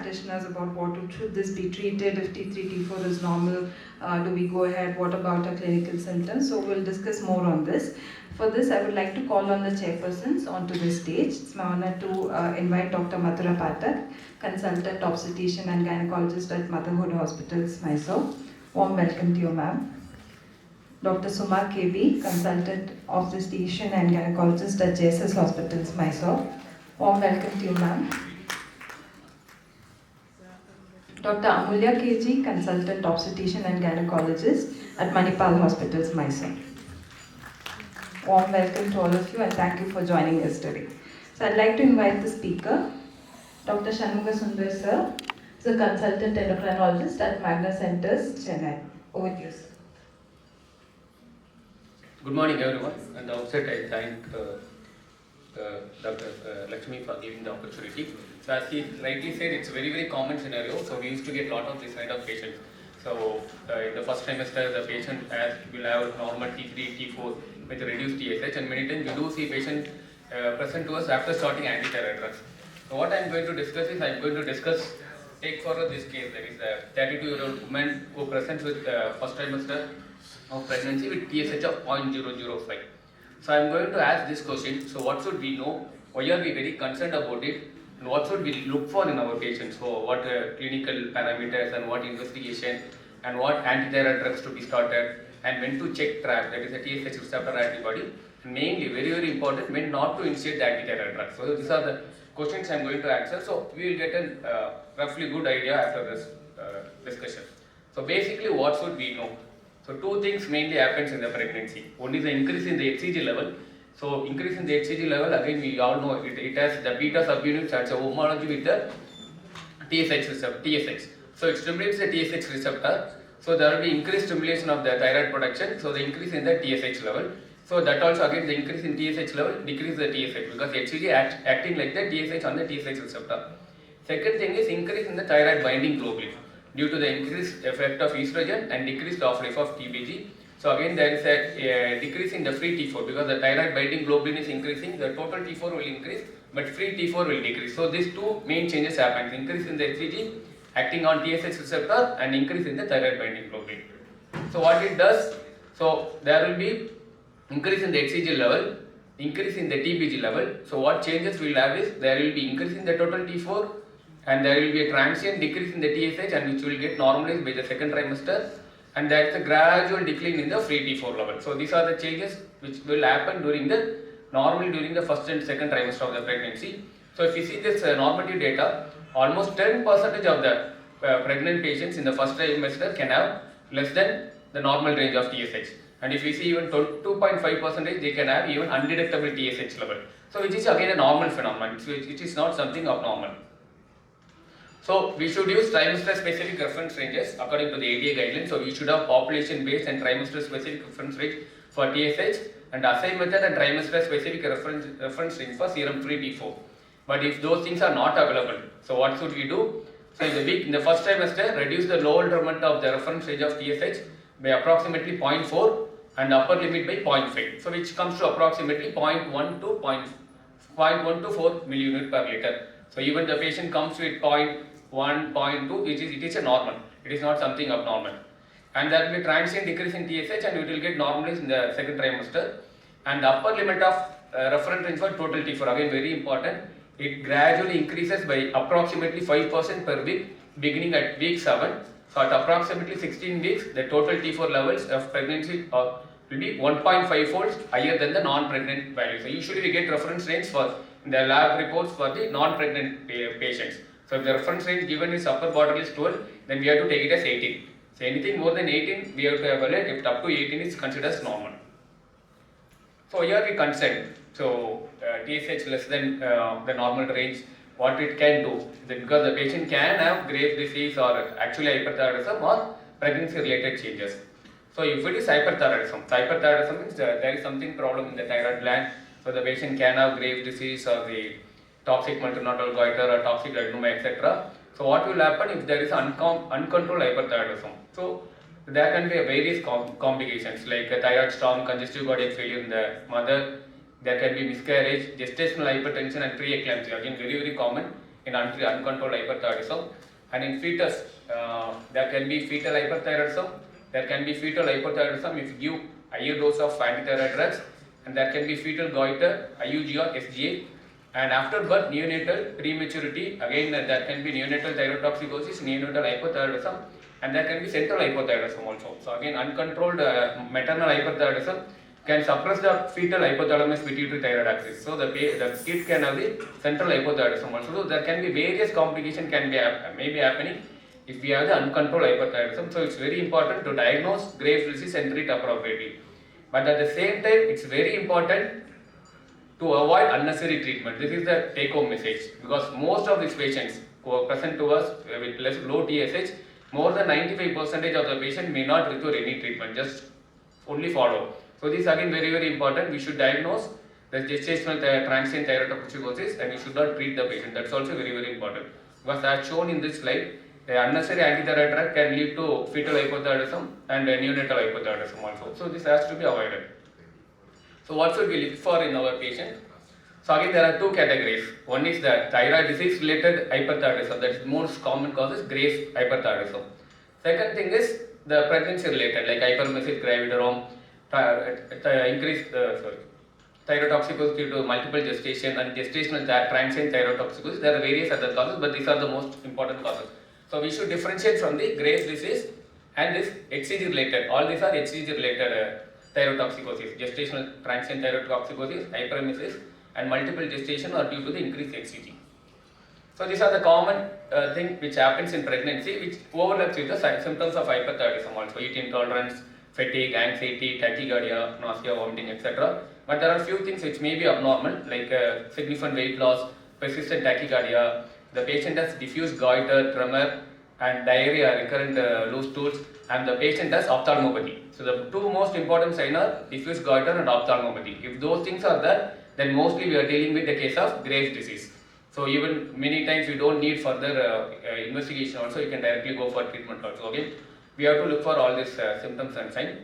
practitioners about should this be treated if T3, T4 is normal, do we go ahead, what about our clinical symptoms? So we'll discuss more on this. For this, I would like to call on the chairpersons onto the stage. It's my honor to invite Dr. Mathura Pathak, consultant obstetrician and gynecologist at Motherhood Hospitals, Mysore. Warm welcome to you, ma'am. Dr. Suma KB, consultant obstetrician and gynecologist at JSS Hospitals, Mysore. Warm welcome to you, ma'am. Dr. Amulya KG, consultant obstetrician and gynecologist at Manipal Hospitals, Mysore. Warm welcome to all of you and thank you for joining us today. So I'd like to invite the speaker, Dr. Shanmuga Sundar sir, is a consultant endocrinologist at Magna Centers, Chennai. Over to you, sir. Good morning, everyone. At the outset, I thank Dr. Lakshmi for giving the opportunity. So, as he rightly said, it's a very, very common scenario. So, we used to get a lot of this kind of patients. So, in the first trimester, the patient will have normal T3, T4 with reduced TSH, and many times we do see patients present to us after starting anti-thyroid drugs. So, what I am going to discuss is take forward this case. There is a 32-year-old woman who presents with first trimester of pregnancy with TSH of 0.005. So I am going to ask this question. So what should we know? Why are we very concerned about it? And what should we look for in our patients? So what clinical parameters and what investigation and what anti-thyroid drugs to be started and when to check TRAP, that is a TSH receptor antibody. And mainly, very, very important, when not to initiate the anti-thyroid drugs. So these are the questions I am going to answer. So we will get a roughly good idea after this discussion. So basically, what should we know? So two things mainly happens in the pregnancy. One is the increase in the HCG level. So increase in the HCG level, again we all know it has the beta subunits and homology with the TSH receptor, TSH. So it stimulates the TSH receptor. So there will be increased stimulation of the thyroid production. So the increase in the TSH level. So that also again the increase in TSH level decrease the TSH because HCG acting like the TSH on the TSH receptor. Second thing is increase in the thyroid binding globulin due to the increased effect of estrogen and decreased off-life of TBG. So again there is a decrease in the free T4 because the thyroid binding globulin is increasing, the total T4 will increase but free T4 will decrease. So these two main changes happen, increase in the HCG acting on TSH receptor and increase in the thyroid binding globulin. So what it does, so there will be increase in the HCG level, increase in the TBG level. So what changes we will have is there will be increase in the total T4 and there will be a transient decrease in the TSH and which will get normalized by the second trimester and there is a gradual decline in the free T4 level. So these are the changes which will happen normally during the first and second trimester of the pregnancy. So if you see this normative data, almost 10% of the pregnant patients in the first trimester can have less than the normal range of TSH. And if we see even 2.5%, they can have even undetectable TSH level. So which is again a normal phenomenon, which is not something abnormal. So we should use trimester specific reference ranges according to the ADA guidelines. So we should have population based and trimester specific reference range for TSH and assay method and trimester specific reference range for serum free T4. But if those things are not available, so what should we do? So in the first trimester, reduce the lower limit of the reference range of TSH by approximately 0.4 and upper limit by 0.5. So which comes to approximately 0.1 to 0.4 milliunit per liter. So even the patient comes with 0.1, 0.2, it is a normal. It is not something abnormal. And there will be transient decrease in TSH and it will get normalized in the second trimester. And the upper limit of reference range for total T4, again very important, it gradually increases by approximately 5% per week beginning at week 7. So at approximately 16 weeks, the total T4 levels of pregnancy will be 1.5 folds higher than the non-pregnant value. So usually we get reference range for the lab reports for the non-pregnant patients. So if the reference range given is upper border is 12, then we have to take it as 18. So anything more than 18, we have to evaluate. If up to 18 is considered as normal. So here we consent. So TSH less than the normal range, what it can do, because the patient can have Graves' disease or actually hyperthyroidism or pregnancy related changes. So if it is hyperthyroidism means there is something problem in the thyroid gland. So the patient can have Graves' disease or the toxic multinodular goiter or toxic adenoma, etc. So what will happen if there is uncontrolled hyperthyroidism? So there can be various complications like thyroid storm, congestive cardiac failure in the mother. There can be miscarriage, gestational hypertension and preeclampsia, again very, very common. in uncontrolled hyperthyroidism. And in fetus, there can be fetal hyperthyroidism. There can be fetal hyperthyroidism if you give higher dose of antithyroid drugs, and there can be fetal goiter, IUG or SGA. And after birth, neonatal prematurity, again there can be neonatal thyrotoxicosis, neonatal hypothyroidism, and there can be central hypothyroidism also. So again, uncontrolled maternal hyperthyroidism can suppress the fetal hypothalamus pituitary thyroid axis. So the kid can have the central hypothyroidism also. So there can be various complications may be happening if we have the uncontrolled hyperthyroidism. So it's very important to diagnose Graves' disease and treat appropriately. But at the same time, it's very important to avoid unnecessary treatment. This is the take-home message, because most of these patients who are present to us with low TSH, more than 95% of the patient may not require any treatment, just only follow. So this is again very important. We should diagnose the gestational transient thyrotoxicosis and we should not treat the patient. That's also very important. Because as shown in this slide, the unnecessary antithyroid drug can lead to fetal hypothyroidism and neonatal hypothyroidism also. So this has to be avoided. So what should we look for in our patient? So again, there are two categories. One is the thyroid disease related hyperthyroidism, that is most common causes Graves' hyperthyroidism. Second thing is the pregnancy related, like hyperemesis gravidarum, increased thyrotoxicosis due to multiple gestation and gestational transient thyrotoxicosis. There are various other causes, but these are the most important causes. So we should differentiate from the Graves' disease and this HCG related. All these are HCG related thyrotoxicosis, gestational transient thyrotoxicosis, hyperemesis, and multiple gestation are due to the increased HCG. So these are the common thing which happens in pregnancy, which overlaps with the symptoms of hyperthyroidism also: heat intolerance, fatigue, anxiety, tachycardia, nausea, vomiting, etc. But there are few things which may be abnormal, like significant weight loss, persistent tachycardia. The patient has diffuse goiter, tremor, and diarrhea, recurrent loose stools, and the patient has ophthalmopathy. So the two most important signs are diffuse goiter and ophthalmopathy. If those things are there, then mostly we are dealing with the case of Graves' disease. So even many times we don't need further investigation also, you can directly go for treatment also. Okay, we have to look for all these symptoms and signs.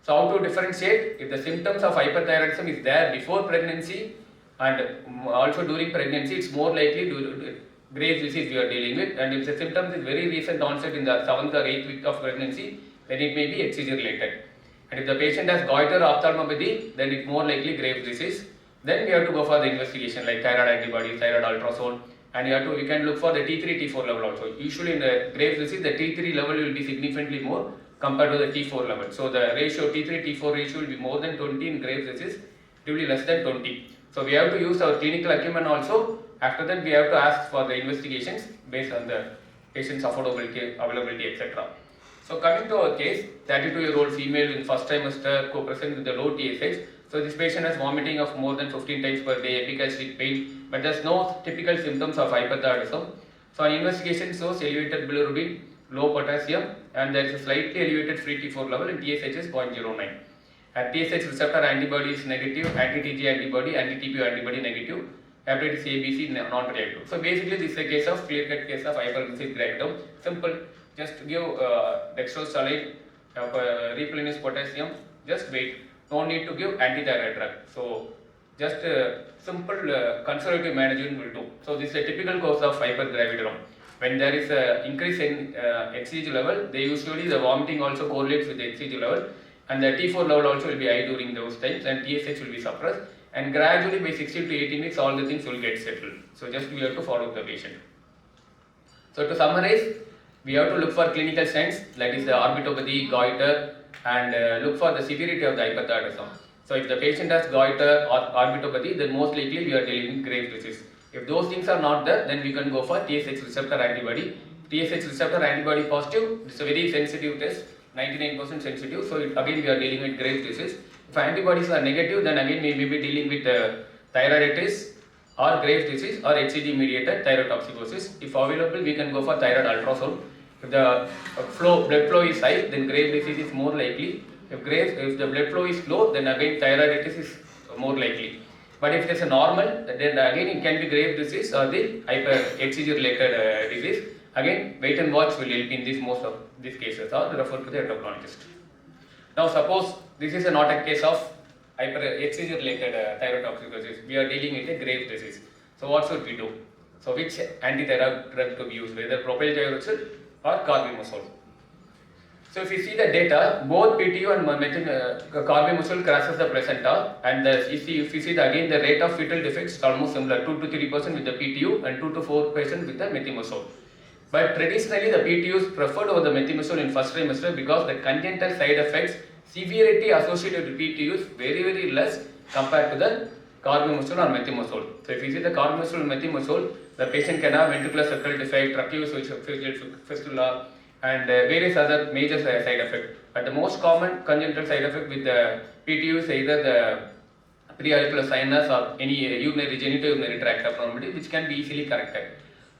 So how to differentiate? If the symptoms of hyperthyroidism is there before pregnancy and also during pregnancy, it's more likely Graves' disease we are dealing with. And if the symptoms is very recent onset in the 7th or 8th week of pregnancy, then it may be HCG related. And if the patient has goiter or ophthalmopathy, then it's more likely Graves' disease. Then we have to go for the investigation like thyroid antibodies, thyroid ultrasound, and we can look for the T3, T4 level also. Usually in the Graves' disease, the T3 level will be significantly more compared to the T4 level. So the ratio T3, T4 ratio will be more than 20 in Graves' disease, it will be less than 20. So we have to use our clinical acumen also. After that, we have to ask for the investigations based on the patient's availability, etc. So coming to our case, 32-year-old female in first trimester co-present with the low TSH. So this patient has vomiting of more than 15 times per day, epigastric pain, but there's no typical symptoms of hyperthyroidism. So an investigation shows elevated bilirubin, low potassium, and there is a slightly elevated free T4 level and TSH is 0.09. And TSH receptor antibody is negative, anti-TG antibody, anti-TPO antibody negative, hepatitis A, B, C non-reactive. So basically this is a case of clear-cut case of hyperemesis gravidarum. Simple, just give dextrose saline, replenish potassium, just wait. No need to give antithyroid drug. So just simple conservative management will do. So this is a typical cause of hypergravidarum. When there is an increase in HCG level, the vomiting also correlates with the HCG level, and the T4 level also will be high during those times, and TSH will be suppressed, and gradually by 16 to 18 weeks all the things will get settled. So just we have to follow the patient. So to summarize, we have to look for clinical signs, that is the orbitopathy, goiter, and look for the severity of the hyperthyroidism. So if the patient has goiter or orbitopathy, then most likely we are dealing with Graves' disease. If those things are not there, then we can go for TSH receptor antibody. TSH receptor antibody positive, it's a very sensitive test, 99% sensitive. So again we are dealing with Graves' disease. If antibodies are negative, then again we may be dealing with thyroiditis or Graves' disease or HCG mediated thyrotoxicosis. If available, we can go for thyroid ultrasound. If the blood flow is high, then Graves' disease is more likely. If the blood flow is low, then again thyroiditis is more likely. But if it is a normal, then again it can be Graves' disease or the HCG related disease. Again, wait and watch will help in most of these cases, or refer to the endocrinologist. Now suppose this is not a case of HCG related thyrotoxicosis. We are dealing with a Graves' disease. So what should we do? So which antithyroid drug to be used, whether propyldiazole or carbimazole. So if you see the data, both PTU and carbimazole crosses the placenta, and if you see again the rate of fetal defects is almost similar, 2 to 3% with the PTU and 2 to 4% with the methimazole. But traditionally the PTU is preferred over the methimazole in first trimester because the congenital side effects severity associated with PTU is very less compared to the carbimazole or methimazole. So if you see the carbimazole and methimazole, the patient can have ventricular septal defect, tracheoesophageal fistula, and various other major side effects. But the most common congenital side effect with the PTU is either the preauricular sinus or any genitourinary tract abnormality, which can be easily corrected.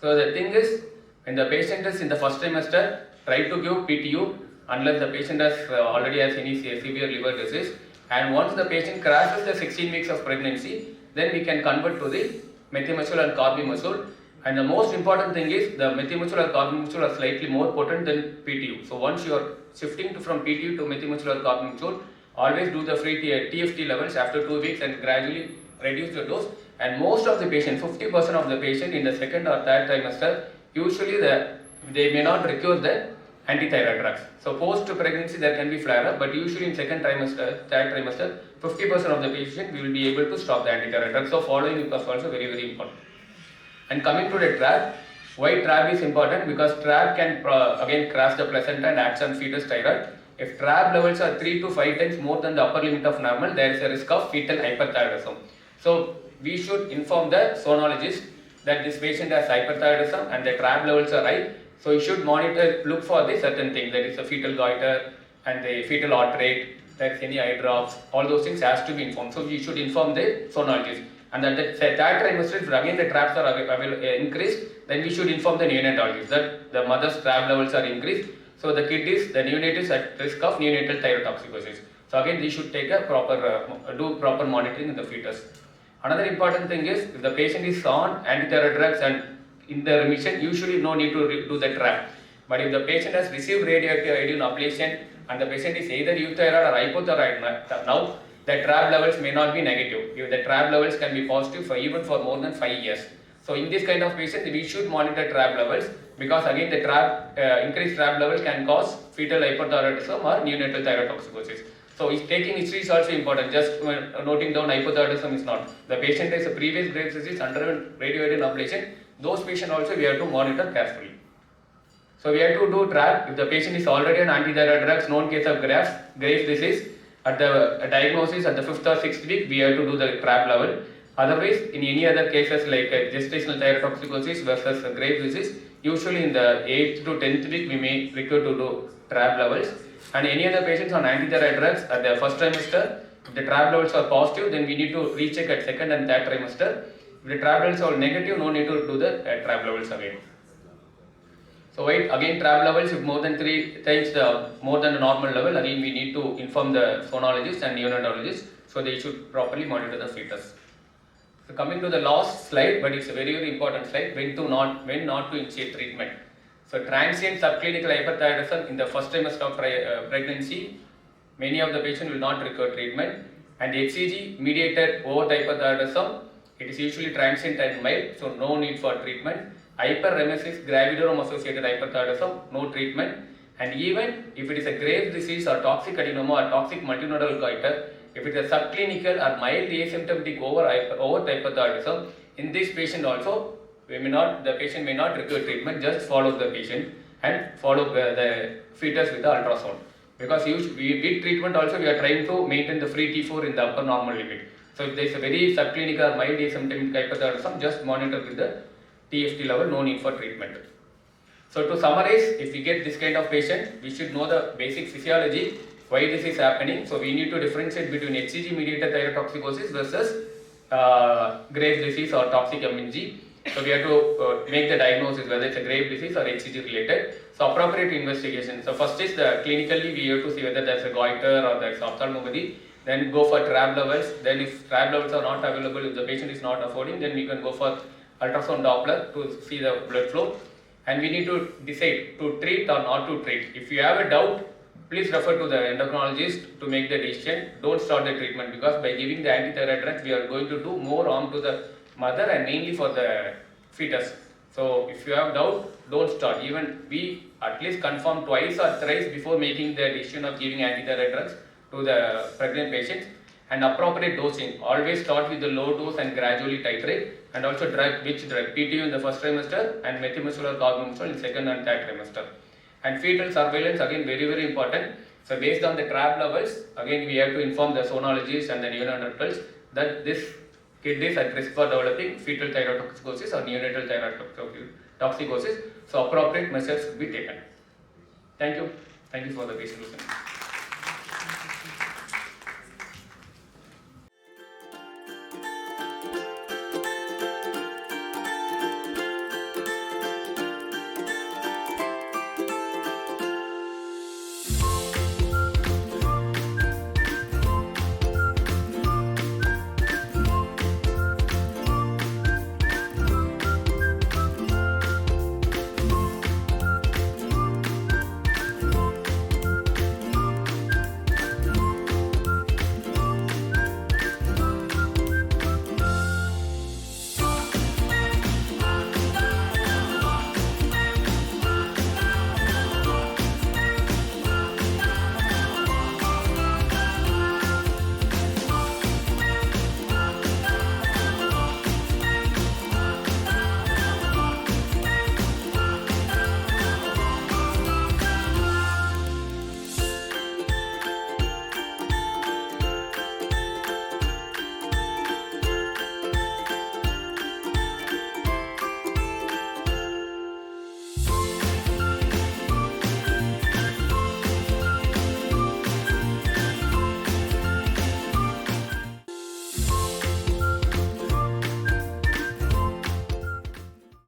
So the thing is, when the patient is in the first trimester, try to give PTU unless the patient already has any severe liver disease. And once the patient crosses the 16 weeks of pregnancy, then we can convert to the methimazole and carbimazole. And the most important thing is the methimazole or carbimazole are slightly more potent than PTU. So once you are shifting from PTU to methimazole or carbimazole, always do the free TFT levels after 2 weeks and gradually reduce the dose. And most of the patient, 50% of the patient in the second or third trimester, usually they may not require the antithyroid drugs. So post pregnancy there can be flare up, but usually in second trimester, third trimester, 50% of the patient we will be able to stop the antithyroid drugs. So following is also very important. And coming to the trap, why trap is important? Because trap can again cross the placenta and act on fetus thyroid. If trap levels are 3 to 5 times more than the upper limit of normal, there is a risk of fetal hyperthyroidism. So we should inform the sonologist that this patient has hyperthyroidism and the trap levels are high. So you should monitor, look for the certain things, that is the fetal goiter and the fetal heart rate, there is any eye drops, all those things has to be informed. So you should inform the sonologist. And at the third trimester, if again the traps are increased, then we should inform the neonatologist that the mother's trap levels are increased. So the neonate is at risk of neonatal thyrotoxicosis. So again, we should take a do proper monitoring in the fetus. Another important thing is, if the patient is on antithyroid drugs and in the remission, usually no need to do the trap. But if the patient has received radioactive iodine ablation and the patient is either euthyroid or hypothyroid now, the trap levels may not be negative. The trap levels can be positive even for more than 5 years. So in this kind of patient, we should monitor trap levels, because again the increased trap level can cause fetal hyperthyroidism or neonatal thyrotoxicosis. So taking history is also important. Just noting down hypothyroidism is not. The patient has a previous Graves' disease under radioiodine ablation. Those patients also we have to monitor carefully. So we have to do trap if the patient is already on antithyroid drugs, known case of Graves' disease. At the diagnosis at the 5th or 6th week, we have to do the trap level. Otherwise, in any other cases like gestational thyrotoxicosis versus Graves' disease, usually in the 8th to 10th week, we may require to do trap levels. And any other patients on antithyroid drugs at the first trimester, if the trap levels are positive, then we need to recheck at second and third trimester. If the trap levels are negative, no need to do the trap levels again. So again trap levels, if more than 3 times more than the normal level, again we need to inform the sonologist and neonatologist, so they should properly monitor the fetus. So coming to the last slide, but it's a very important slide, when not to initiate treatment. So transient subclinical hyperthyroidism in the first trimester of pregnancy, many of the patients will not require treatment. And HCG mediated overhyperthyroidism, it is usually transient and mild, so no need for treatment. Hyperemesis gravidarum associated hyperthyroidism, no treatment. And even if it is a Graves' disease or toxic adenoma or toxic multinodal goiter, if it is a subclinical or mild asymptomatic overhyperthyroidism, in this patient also, the patient may not require treatment, just follow the patient and follow the fetus with the ultrasound. Because with treatment also, we are trying to maintain the free T4 in the upper normal limit. So if there is a very subclinical or mild asymptomatic hyperthyroidism, just monitor with the TFT level, no need for treatment. So to summarize, if we get this kind of patient, we should know the basic physiology, why this is happening. So we need to differentiate between HCG mediated thyrotoxicosis versus Graves' disease or toxic MNG. So we have to make the diagnosis whether it's a Graves' disease or HCG related. So appropriate investigation. So first is clinically we have to see whether there's a goiter or there's ophthalmopathy. Then go for trap levels. Then if trap levels are not available, if the patient is not affording, then we can go for ultrasound Doppler to see the blood flow. And we need to decide to treat or not to treat. If you have a doubt, please refer to the endocrinologist to make the decision. Don't start the treatment, because by giving the antithyroid drugs, we are going to do more harm to the mother and mainly for the fetus. So if you have doubt, don't start. Even we at least confirm twice or thrice before making the decision of giving antithyroid drugs to the pregnant patients. And appropriate dosing. Always start with the low dose and gradually titrate. And also which drug? PTU in the first trimester and methimazole or carbimazole in second and third trimester. And fetal surveillance, again very important. So based on the TRAB levels, again we have to inform the sonologists and the neonatals that this kid is at risk for developing fetal thyroid toxicosis or neonatal thyroid toxicosis. So appropriate measures should be taken. Thank you. Thank you for the patient listening.